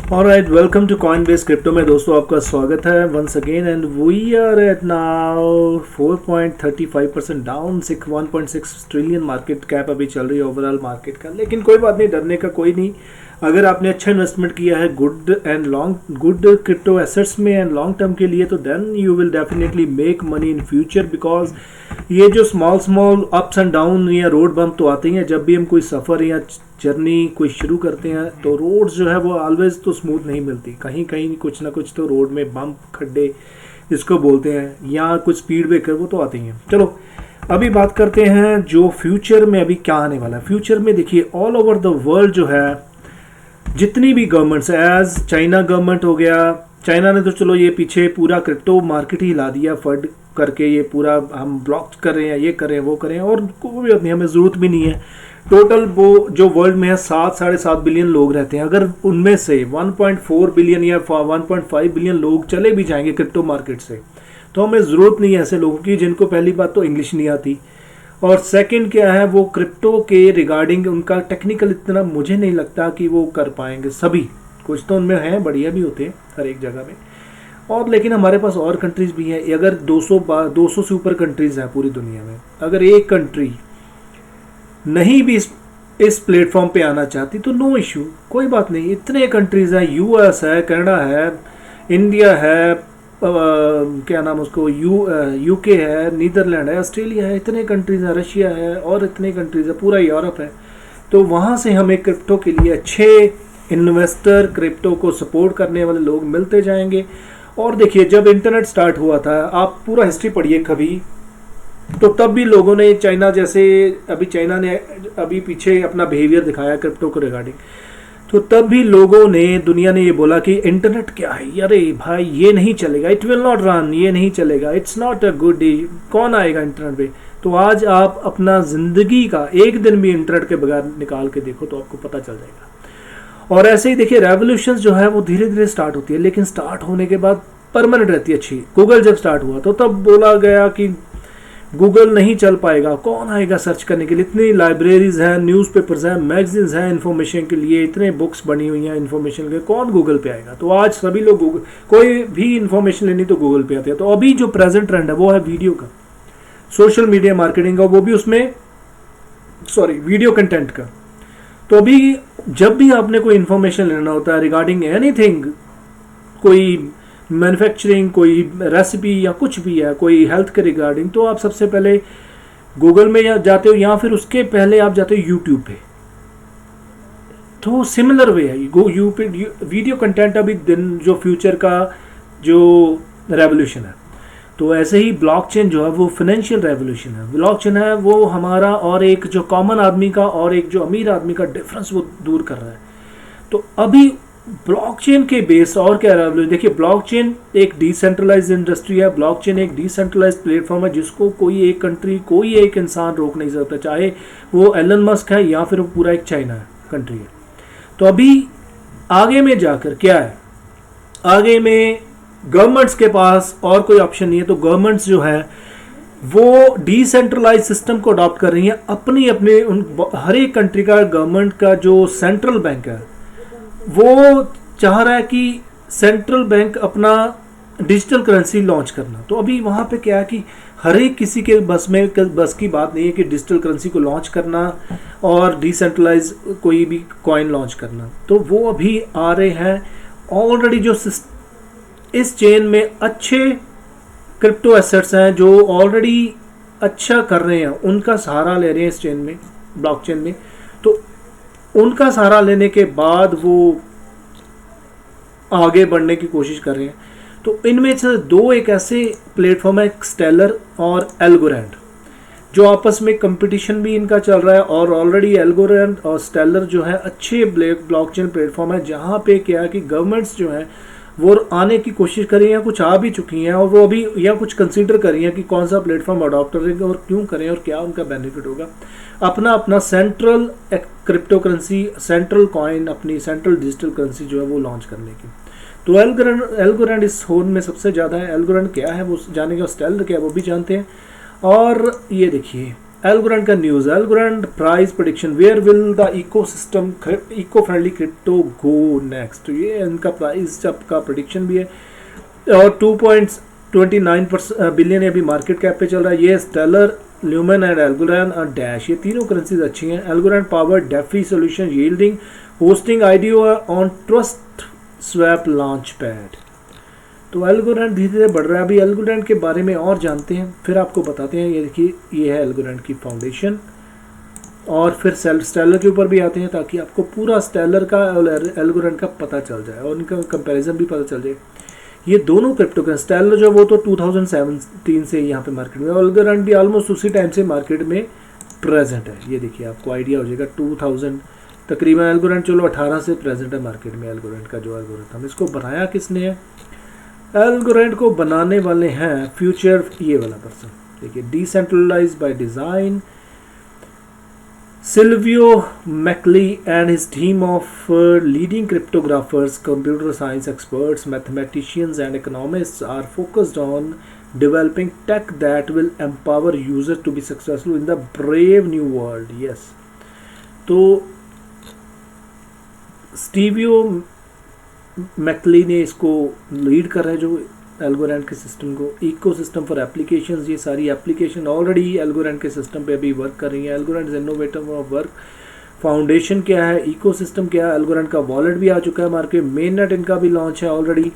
Alright, welcome to Coinbase crypto में दोस्तों आपका स्वागत है once again and we are at now 4.35% down 1.6 trillion market cap अभी चल रही है ओवरऑल मार्केट का। लेकिन कोई बात नहीं, डरने का कोई नहीं। अगर आपने अच्छा इन्वेस्टमेंट किया है गुड क्रिप्टो एसेट्स में एंड लॉन्ग टर्म के लिए, तो then you will definitely make money in future. Because ये जो स्मॉल अप्स एंड डाउन या रोड बम्प तो आते हैं जब भी हम कोई सफ़र या जर्नी कोई शुरू करते हैं, तो रोड्स जो है वो ऑलवेज तो स्मूथ नहीं मिलती। कहीं कहीं कुछ ना कुछ तो रोड में बम्प, खड्डे जिसको बोलते हैं, या कुछ स्पीड ब्रेकर वो तो आते हैं। चलो अभी बात करते हैं जो फ्यूचर में अभी क्या आने वाला है। फ्यूचर में देखिए ऑल ओवर द वर्ल्ड जो है जितनी भी गवर्नमेंट्स, एज चाइना गवर्नमेंट हो गया, चाइना ने तो चलो ये पीछे पूरा क्रिप्टो मार्केट ही हिला दिया फंड करके, ये पूरा हम ब्लॉक कर रहे हैं, ये कर रहे हैं, वो कर रहे हैं, और कोई भी हमें ज़रूरत भी नहीं है। टोटल वो जो वर्ल्ड में है 7-7.5 बिलियन लोग रहते हैं। अगर उनमें से 1.4 बिलियन या 1.5 बिलियन लोग चले भी जाएंगे क्रिप्टो मार्केट से, तो हमें ज़रूरत नहीं है ऐसे लोगों की जिनको पहली बात तो इंग्लिश नहीं आती, और सेकंड क्या है, वो क्रिप्टो के रिगार्डिंग उनका टेक्निकल इतना मुझे नहीं लगता कि वो कर पाएंगे सभी। कुछ तो उनमें हैं, बढ़िया भी होते हैं हर एक जगह में, और लेकिन हमारे पास और कंट्रीज़ भी हैं। अगर 200 से ऊपर कंट्रीज़ हैं पूरी दुनिया में, अगर एक कंट्री नहीं भी इस प्लेटफॉर्म पे आना चाहती तो नो इशू, कोई बात नहीं। इतने कंट्रीज़ हैं, यूएस है, कनाडा है, इंडिया है, क्या नाम उसको, यूके है, नीदरलैंड है, ऑस्ट्रेलिया है, इतने कंट्रीज़ हैं, रशिया है, और इतने कंट्रीज़ है, पूरा यूरोप है। तो वहाँ से हमें क्रिप्टो के लिए अच्छे इन्वेस्टर, क्रिप्टो को सपोर्ट करने वाले लोग मिलते जाएंगे। और देखिए जब इंटरनेट स्टार्ट हुआ था, आप पूरा हिस्ट्री पढ़िए कभी, तो तब भी लोगों ने चाइना जैसे, अभी चाइना ने अभी पीछे अपना बिहेवियर दिखाया क्रिप्टो को रिगार्डिंग, तो तब भी लोगों ने, दुनिया ने ये बोला कि इंटरनेट क्या है, अरे भाई ये नहीं चलेगा, इट विल नॉट रन, ये नहीं चलेगा, इट्स नॉट अ गुड, कौन आएगा इंटरनेट पे। तो आज आप अपना ज़िंदगी का एक दिन भी इंटरनेट के बगैर निकाल के देखो तो आपको पता चल जाएगा। और ऐसे ही देखिए रेवोल्यूशंस जो है वो धीरे धीरे स्टार्ट होती है, लेकिन स्टार्ट होने के बाद परमानेंट रहती है अच्छी। गूगल जब स्टार्ट हुआ तो तब बोला गया कि गूगल नहीं चल पाएगा, कौन आएगा सर्च करने के लिए, इतनी लाइब्रेरीज हैं, न्यूज़पेपर्स हैं, मैगजीन्स हैं इन्फॉर्मेशन के लिए, इतने बुक्स बनी हुई हैं इन्फॉर्मेशन के लिए, कौन गूगल पे आएगा। तो आज सभी लोग गूगल, कोई भी इन्फॉर्मेशन लेनी तो गूगल पे आते हैं। तो अभी जो प्रेजेंट ट्रेंड है वो है वीडियो का, सोशल मीडिया मार्केटिंग का, वो भी उसमें वीडियो कंटेंट का। तो अभी जब भी आपने कोई इन्फॉर्मेशन लेना होता है रिगार्डिंग एनीथिंग, कोई मैन्युफैक्चरिंग, कोई रेसिपी या कुछ भी है, कोई हेल्थ के रिगार्डिंग, तो आप सबसे पहले गूगल में जाते हो, या फिर उसके पहले आप जाते हो यूट्यूब पे। तो सिमिलर वे है वीडियो कंटेंट अभी दिन जो फ्यूचर का जो रेवोल्यूशन है। तो ऐसे ही ब्लॉकचेन जो है वो फाइनेंशियल रेवोल्यूशन है। ब्लॉकचेन है वो हमारा और एक जो कॉमन आदमी का और एक जो अमीर आदमी का डिफरेंस वो दूर कर रहा है। तो अभी ब्लॉकचेन के बेस और क्या रेवोल्यूशन, देखिए ब्लॉकचेन एक डिसेंट्रलाइज्ड इंडस्ट्री है, ब्लॉकचेन एक डिसेंट्रलाइज्ड प्लेटफॉर्म है जिसको कोई एक कंट्री, कोई एक इंसान रोक नहीं सकता, चाहे वो एलन मस्क है या फिर वो पूरा एक चाइना कंट्री है। तो अभी आगे में जाकर क्या है, आगे में गवर्नमेंट्स के पास और कोई ऑप्शन नहीं है। तो गवर्नमेंट्स जो है वो डिसेंट्रलाइज सिस्टम को अडॉप्ट कर रही हैं अपनी अपने हर एक कंट्री का गवर्नमेंट का जो सेंट्रल बैंक है वो चाह रहा है कि सेंट्रल बैंक अपना डिजिटल करेंसी लॉन्च करना। तो अभी वहाँ पे क्या है कि हर एक किसी के बस की बात नहीं है कि डिजिटल करेंसी को लॉन्च करना और डिसेंट्रलाइज कोई भी कॉइन लॉन्च करना। तो वो अभी आ रहे हैं ऑलरेडी, जो इस चेन में अच्छे क्रिप्टो एसेट्स हैं जो ऑलरेडी अच्छा कर रहे हैं, उनका सहारा ले रहे हैं इस चेन में, ब्लॉकचेन में। तो उनका सहारा लेने के बाद वो आगे बढ़ने की कोशिश कर रहे हैं। तो इनमें से दो एक ऐसे प्लेटफॉर्म है, स्टेलर और एल्गोरैंड, जो आपस में कंपटीशन भी इनका चल रहा है। और ऑलरेडी एल्गोरैंड और स्टेलर जो है अच्छे ब्लॉकचेन प्लेटफॉर्म है, जहाँ पे क्या है कि गवर्नमेंट्स जो हैं वो आने की कोशिश कर रही हैं, कुछ आ भी चुकी हैं, और वो अभी या कुछ कंसीडर कर रही हैं कि कौन सा प्लेटफॉर्म अडॉप्ट करेंगे और क्यों करें और क्या उनका बेनिफिट होगा। अपना अपना central crypto currency, central coin, अपनी सेंट्रल डिजिटल करेंसी जो है वो लॉन्च करने की। तो एल्गोरैंड इस होड़ में सबसे ज़्यादा है। एल्गोरैंड क्या है वो जानेंगे, और स्टेलर क्या है वो भी जानते हैं। और ये देखिए एल्गोरेंड का news, Algorand price prediction, where will the ecosystem eco friendly crypto go next. ये इनका प्राइस का प्रेडिक्शन भी है। और 2.29 बिलियन अभी मार्केट कैप पे चल रहा है। ये स्टेलर, ल्यूमन एंड एल्गोरेंड और डैश, ये तीनों करेंसीज अच्छी हैं। Algorand power DeFi solution yielding hosting IDO on TrustSwap launchpad. तो एल्गोरेंड धीरे धीरे बढ़ रहा है। अभी एल्गोरेंड के बारे में और जानते हैं, फिर आपको बताते हैं। ये देखिए, ये है एल्गोरेंड की फाउंडेशन, और फिर स्टेलर के ऊपर भी आते हैं ताकि आपको पूरा स्टेलर का और एल्गोरेंड का पता चल जाए और उनका कंपैरिजन भी पता चल जाए। ये दोनों क्रिप्टो करेंसी, स्टेलर जो वो तो 2017 से यहाँ पे मार्केट में, एल्गोरेंड भी ऑलमोस्ट उसी टाइम से मार्केट में प्रेजेंट है। ये देखिए, आपको आइडिया हो जाएगा 2000 तकरीबन। एल्गोरेंड चलो 18 से प्रेजेंट है मार्केट में। एल्गोरेंड का जो एल्गोरिथम, इसको बनाया किसने है? एल्गोरेंड को बनाने वाले हैं फ्यूचर, ये वाला पर्सन देखिए, decentralise by design, Silvio McLeay and his team of leading cryptographers, computer science experts, mathematicians and economists are focused on developing tech that will empower users to be successful in the brave new world. Yes. तो स्टीवियो मैकली ने इसको lead कर रहे हैं, जो एल्गोरेंड के system को, ecosystem for applications. ये सारी एप्लीकेशन ऑलरेडी एल्गोरेंड के सिस्टम पे अभी वर्क कर रही है। एल्गोरेंड इनोवेटर ऑफ वर्क, फाउंडेशन क्या है, इकोसिस्टम क्या है। एल्गोरेंड का वॉलेट भी आ चुका है मार्केट, मेन नेट इनका भी लॉन्च है ऑलरेडी।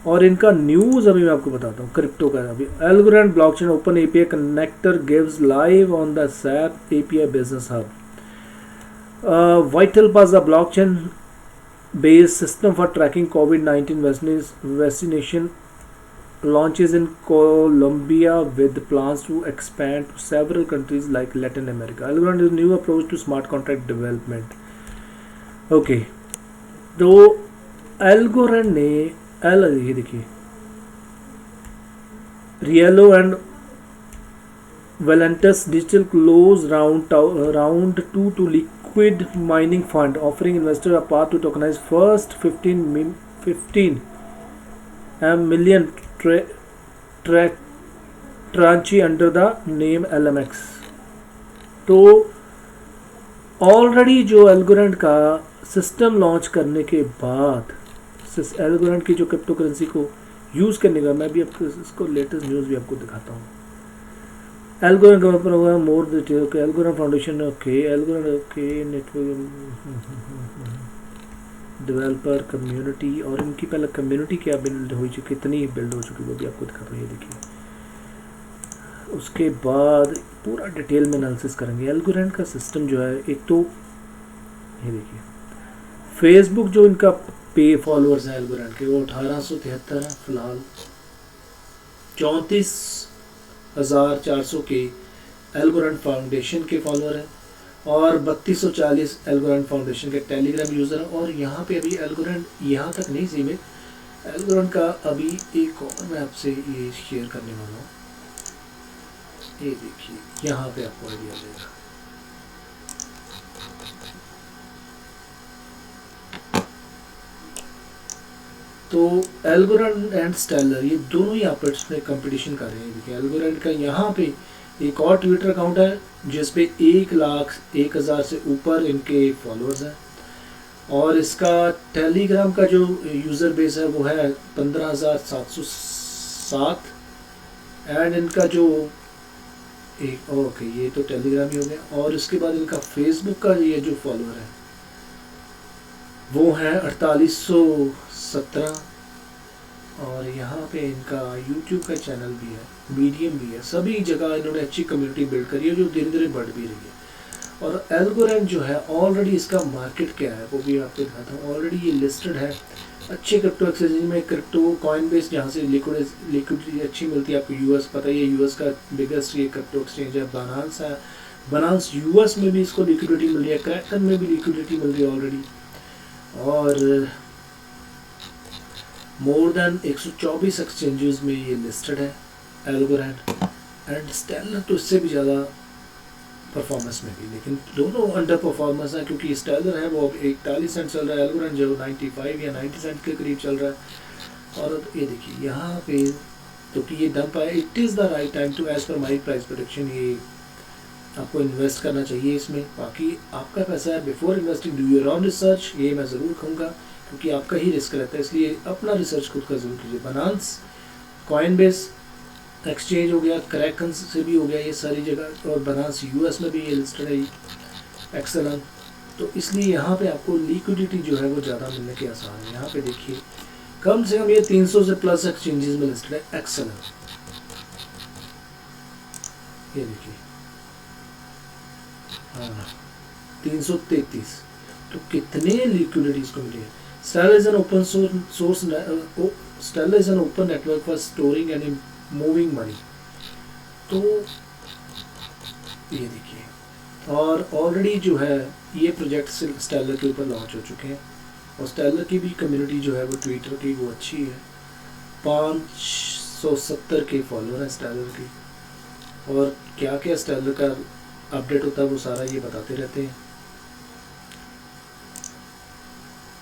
और इनका न्यूज़ अभी मैं आपको बताता हूँ क्रिप्टो का। अभी Algorand blockchain open API connector gives live on the SAP API business hub. Vital pass the blockchain based system for tracking COVID-19 vaccination launches in Colombia with plans to expand to several countries like Latin America. Algorand is a new approach to smart contract development. Okay, तो Algorand ने ये देखिए, Riello and Valentus Digital close round 2 to Liquid Mining Fund, offering investors a path to tokenize first 15 million tranche under the name LMX. तो already जो एल्गोरेंड का system launch करने के बाद, एल्गोरेंड की जो क्रिप्टो करेंसी को यूज़ करने का, मैं भी आपको इसको लेटेस्ट न्यूज़ भी आपको दिखाता हूँ। एल्गोरेंड का program more detail, okay, Algorand foundation, okay, Algorand, okay, network developer community, और इनकी पहले कम्युनिटी क्या बिल्ड हो चुकी, कितनी बिल्ड हो चुकी, वो भी आपको दिखाता हूँ। ये देखिए, उसके बाद पूरा डिटेल में एनालिसिस करेंगे। एल्गोरेंड का सिस्टम जो है, एक तो ये देखिए, फेसबुक जो इनका पे फॉलोअर्स हैं एल्गोरेंड के, वो 1873 है फिलहाल। 34,400 के एल्गोरेंड फाउंडेशन के फॉलोअर हैं, और 3240 एल्गोरेंड फाउंडेशन के टेलीग्राम यूज़र हैं। और यहाँ पे अभी एल्गोरेंड यहाँ तक नहीं सीमित, एल्गोरेंड का अभी एक और मैं आपसे ये शेयर करने वाला हूँ। ये देखिए, यहाँ पे आपको आइडिया देगा। तो एल्गोरेंड एंड स्टेलर, ये दोनों ही आपस में कंपटीशन कर रहे हैं। देखिए, एल्गोरेंड का यहाँ पे एक और ट्विटर अकाउंट है जिसपे 1,01,000 से ऊपर इनके फॉलोअर्स हैं, और इसका टेलीग्राम का जो यूज़र बेस है वो है 15,707, एंड इनका जो एक, ओके, ये तो टेलीग्राम ही हो गया। और इसके बाद इनका फेसबुक का ये जो फॉलोअर है वो है 4817, और यहाँ पे इनका यूट्यूब का चैनल भी है, मीडियम भी है। सभी जगह इन्होंने अच्छी कम्युनिटी बिल्ड करी है जो धीरे धीरे बढ़ भी रही है। और एल्गोरेंड जो है ऑलरेडी, इसका मार्केट क्या है वो भी आपको दिखाता हूँ। ऑलरेडी ये लिस्टेड है अच्छे क्रिप्टो एक्सचेंज में, क्रिप्टो कॉइन बेस, जहाँ से लिक्विडिटी अच्छी मिलती है। आपको यूएस पता है, ये यूएस का बिगेस्ट ये क्रिप्टो एक्सचेंज है। बाइनेंस है, बाइनेंस यूएस में भी इसको लिक्विडिटी मिल रही है, क्रैकन में भी लिक्विडिटी मिल रही है ऑलरेडी। और मोर देन 124 एक्सचेंजेस में ये लिस्टेड है एल्गोरेंड, एंड स्टेलर तो इससे भी ज़्यादा परफॉर्मेंस में भी, लेकिन दोनों अंडर परफॉर्मेंस है, क्योंकि स्टेलर है वो 41 सेंट चल रहा है, एल्गोरेंड जो 95 या 90 सेंट के करीब चल रहा है। और ये देखिए यहाँ पे, तो कि ये डंप है, it is the right time to, as per my price prediction, ये आपको इन्वेस्ट करना चाहिए इसमें। बाकी आपका पैसा है, before investing do your own research, ये मैं ज़रूर कहूँगा, क्योंकि आपका ही रिस्क रहता है, इसलिए अपना रिसर्च खुद का ज़रूर कीजिए। बनांस, कॉइनबेस एक्सचेंज हो गया, क्रैकन से भी हो गया ये सारी जगह, और बनांस यूएस में भी ये लिस्टेड है एक्सेलन। तो इसलिए यहाँ पे आपको लिक्विडिटी जो है वो ज़्यादा मिलने के आसार है। यहाँ पे देखिए कम से कम ये 300 से प्लस एक्सचेंजेस में लिस्टेड है एक्सेलन। ये देखिए हाँ 333, तो कितने लिक्विडिटीज को मिली है। Stellar is an open source Stellar is an open network for storing and moving money। तो ये देखिए, और ऑलरेडी जो है ये प्रोजेक्ट स्टेलर के ऊपर लॉन्च हो चुके हैं, और स्टेलर की भी कम्युनिटी जो है वो ट्विटर की वो अच्छी है, 570 के फॉलोअर हैं स्टेलर की, और क्या क्या स्टेलर का अपडेट होता है वो सारा ये बताते रहते हैं।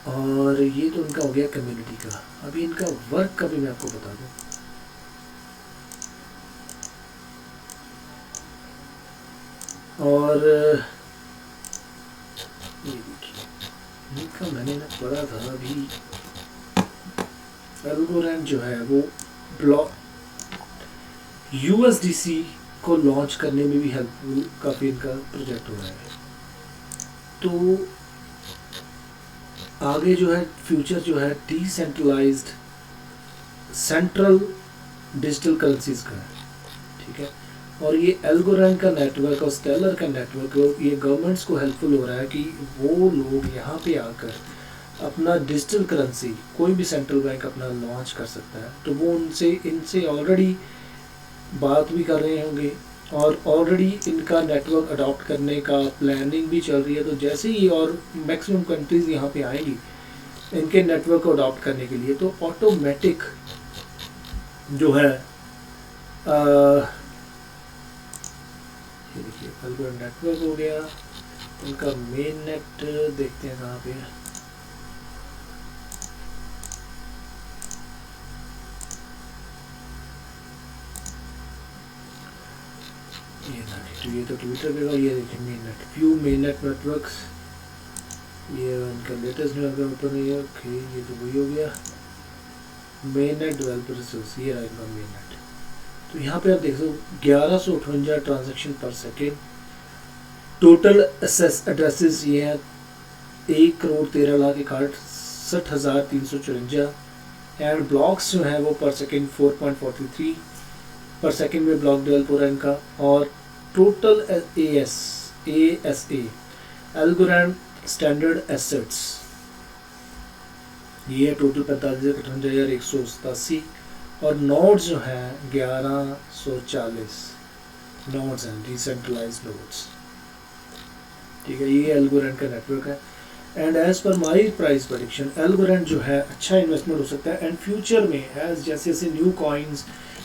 और ये तो उनका हो गया कम्युनिटी का। अभी इनका वर्क का भी मैं आपको बता दूं। और ये देखिए इनका मैंने ना पढ़ा था अभी, एल्गोरैंड जो है वो ब्लॉक USDC को लॉन्च करने में भी हेल्पफुल काफ़ी इनका प्रोजेक्ट हो रहा है। तो आगे जो है फ्यूचर जो है डिसेंट्रलाइज्ड सेंट्रल डिजिटल करेंसीज का है, ठीक है। और ये एल्गोरैंड का नेटवर्क और स्टेलर का नेटवर्क ये गवर्नमेंट्स को हेल्पफुल हो रहा है कि वो लोग यहाँ पे आकर अपना डिजिटल करेंसी कोई भी सेंट्रल बैंक अपना लॉन्च कर सकता है, तो वो इनसे ऑलरेडी बात भी कर रहे होंगे, और ऑलरेडी इनका नेटवर्क अडॉप्ट करने का प्लानिंग भी चल रही है। तो जैसे ही और मैक्सिमम कंट्रीज यहाँ पे आएंगी इनके नेटवर्क को अडॉप्ट करने के लिए, तो ऑटोमेटिक जो है ये देखिए एल्गोरिथम नेटवर्क हो गया, उनका मेन नेट देखते हैं कहाँ पे है। ये तो ट्विटर पे, ये देखिए main net, few main net networks, ये उनका लेटेस्ट नेटवर्क ओपन है। ओके ये तो वही हो गया मेन नेट डेवलपर रिसोर्स, ये रहा इनका मेन नेट। तो यहाँ पे आप देख सकते 1158 ट्रांजेक्शन पर सेकेंड, टोटल एड्रेसेस ये हैं 1,13,61,354, एंड ब्लॉक्स जो हैं वो पर सेकेंड 4.43 पर सेकेंड में ब्लॉक डेवलप हो रहा है इनका। और total ASA algorithm standard assets ये टोटल 45,58,187, और नोड्स जो हैं 1140 नोड्स हैं, डिसेंट्रलाइज्ड नोड्स, ठीक है। ये एल्गोरिथम का नेटवर्क है, and as per my price prediction algorithm जो है अच्छा इन्वेस्टमेंट हो सकता है। एंड फ्यूचर में एज जैसे जैसे न्यू कॉइन्स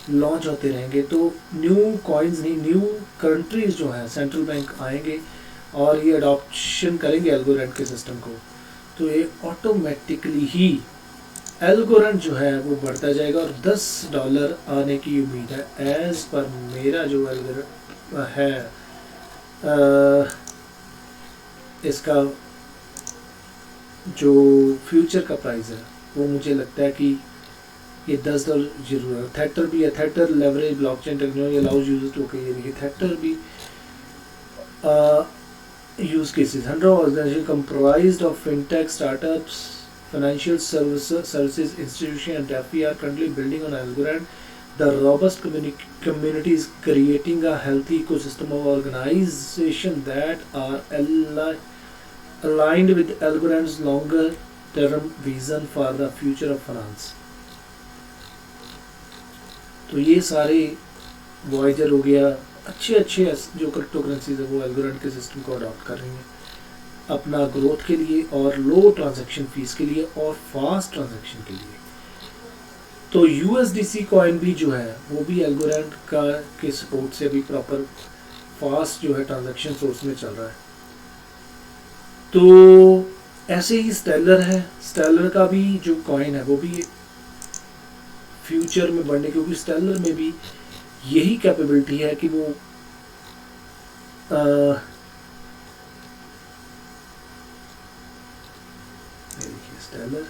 लॉन्च होते रहेंगे, तो न्यू कॉइन्स नहीं, न्यू कंट्रीज जो हैं सेंट्रल बैंक आएंगे और ये अडॉप्शन करेंगे एल्गोरिथम के सिस्टम को, तो ये ऑटोमेटिकली ही एल्गोरिथम जो है वो बढ़ता जाएगा, और $10 आने की उम्मीद है एज पर मेरा जो एल्गोरिथम है इसका जो फ्यूचर का प्राइस है वो मुझे लगता है कि ये $10 जरूर है। थेटर भी है, Theta leverage blockchain technology allows users to, okay ये देखिए थेटर भी use cases 100 organisation comprised of fintech startups financial services institution and DeFi are currently building on algorithm. The robust community is creating a healthy ecosystem of organization that are aligned with algorithms longer term vision for the future of finance. तो ये सारे Voyager हो गया, अच्छे जो crypto currencies है वो algorithm के सिस्टम को अडॉप्ट कर रही हैं अपना ग्रोथ के लिए, और लो ट्रांजैक्शन फीस के लिए, और फास्ट ट्रांजैक्शन के लिए। तो USDC कॉइन भी जो है वो भी एल्गोरिथम का के सपोर्ट से अभी प्रॉपर फास्ट जो है ट्रांजैक्शन सोर्स में चल रहा है। तो ऐसे ही स्टेलर है, स्टेलर का भी जो कॉइन है वो भी फ्यूचर में बढ़ने, क्योंकि स्टेलर में भी यही कैपेबिलिटी है कि वो देखिए स्टेलर,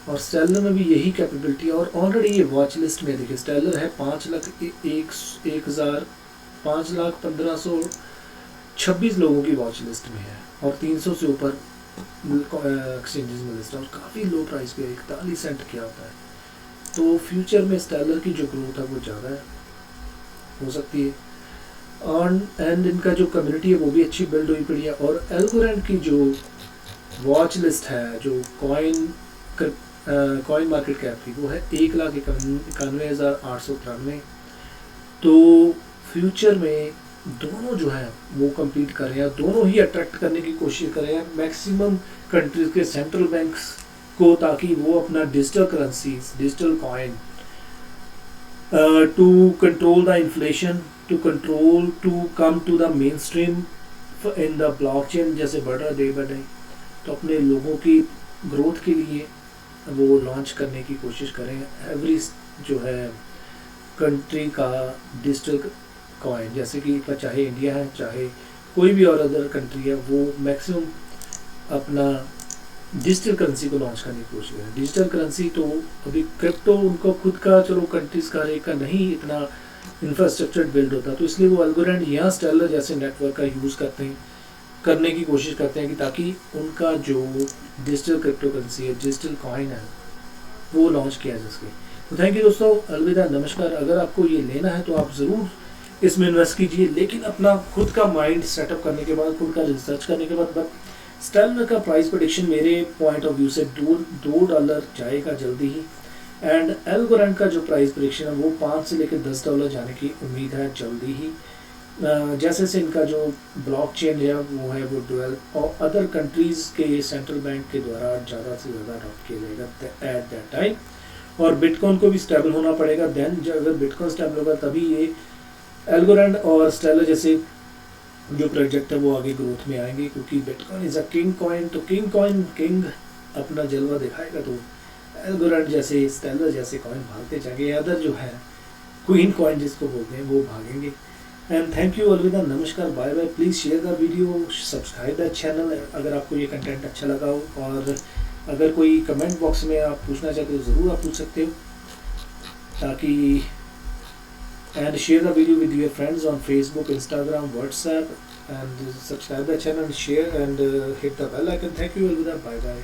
और स्टेलर में भी यही कैपेबिलिटी है। और ऑलरेडी ये वॉच लिस्ट में देखिए स्टेलर है 5,15,26 लोगों की वॉच लिस्ट में है, और 300 से ऊपर एक्सचेंजेस में लिस्ट है, और काफ़ी लो प्राइस पे 41 सेंट क्या होता है। तो फ्यूचर में स्टेलर की जो ग्रोथ है वो ज़्यादा है, हो सकती है। और एंड इनका जो कम्युनिटी है वो भी अच्छी बिल्ड हुई पड़ी है। और एल्गोरेंड की जो वॉच लिस्ट है, जो कॉइन मार्केट कैप की, वो है 1,91,893। तो फ्यूचर में दोनों जो है वो compete कर रहे हैं, दोनों ही अट्रैक्ट करने की कोशिश कर रहे हैं मैक्सिमम कंट्रीज के सेंट्रल बैंक्स को, ताकि वो अपना digital currencies, digital coin to control the inflation, to come to the mainstream in the blockchain जैसे बढ़ रहा है डे बाय डे। तो अपने लोगों की ग्रोथ के लिए वो लॉन्च करने की कोशिश करें एवरी जो है कंट्री का डिजिटल कॉइन, जैसे कि चाहे इंडिया है चाहे कोई भी और अदर कंट्री है, वो मैक्सिमम अपना डिजिटल करेंसी को लॉन्च करने की कोशिश करें। डिजिटल करेंसी तो अभी क्रिप्टो उनको खुद का, चलो कंट्रीज का का नहीं इतना इंफ्रास्ट्रक्चर बिल्ड होता, तो इसलिए वो एल्गोरेंड या स्टेलर जैसे नेटवर्क का यूज़ करने की कोशिश करते हैं कि ताकि उनका जो डिजिटल क्रिप्टो करेंसी है, डिजिटल कॉइन है, वो लॉन्च किया जा सके। तो थैंक यू दोस्तों, अलविदा, नमस्कार। अगर आपको ये लेना है तो आप ज़रूर इसमें इन्वेस्ट कीजिए, लेकिन अपना खुद का माइंड सेटअप करने के बाद, खुद का रिसर्च करने के बाद। स्टेलर का प्राइस प्रेडिक्शन मेरे पॉइंट ऑफ व्यू से $2 जाएगा जल्दी ही। एंड एल्गोरेंड का जो प्राइस प्रेडिक्शन है वो $5 से लेकर $10 जाने की उम्मीद है जल्दी ही। जैसे से इनका जो ब्लॉकचेन है वो है वो 12 और अदर कंट्रीज़ के सेंट्रल बैंक के द्वारा ज़्यादा से ज़्यादा अडॉप्ट किया जाएगा एट दैट टाइम। और बिटकॉइन को भी स्टेबल होना पड़ेगा, देन जब अगर बिटकॉइन स्टेबल होगा तभी ये एल्गोरेंड और स्टेलर जैसे जो प्रोजेक्ट है वो आगे ग्रोथ में आएंगे, क्योंकि bitcoin is a king coin. तो किंग अपना जलवा दिखाएगा तो एल्गोरेंड जैसे, स्टेलर जैसे कॉइन भागते जाएंगे, अदर जो है क्वीन कॉइन जिसको बोलते हैं वो भागेंगे। एंड थैंक यू, अलविदा, नमस्कार, bye bye. Please share the video, subscribe the channel अगर आपको ये कंटेंट अच्छा लगा हो। और अगर कोई कमेंट बॉक्स में आप पूछना चाहते हो ज़रूर आप पूछ सकते हो, ताकि and share the video with your friends on Facebook, Instagram, WhatsApp, and subscribe the channel, share and hit the bell icon. Thank you, alvida, bye bye.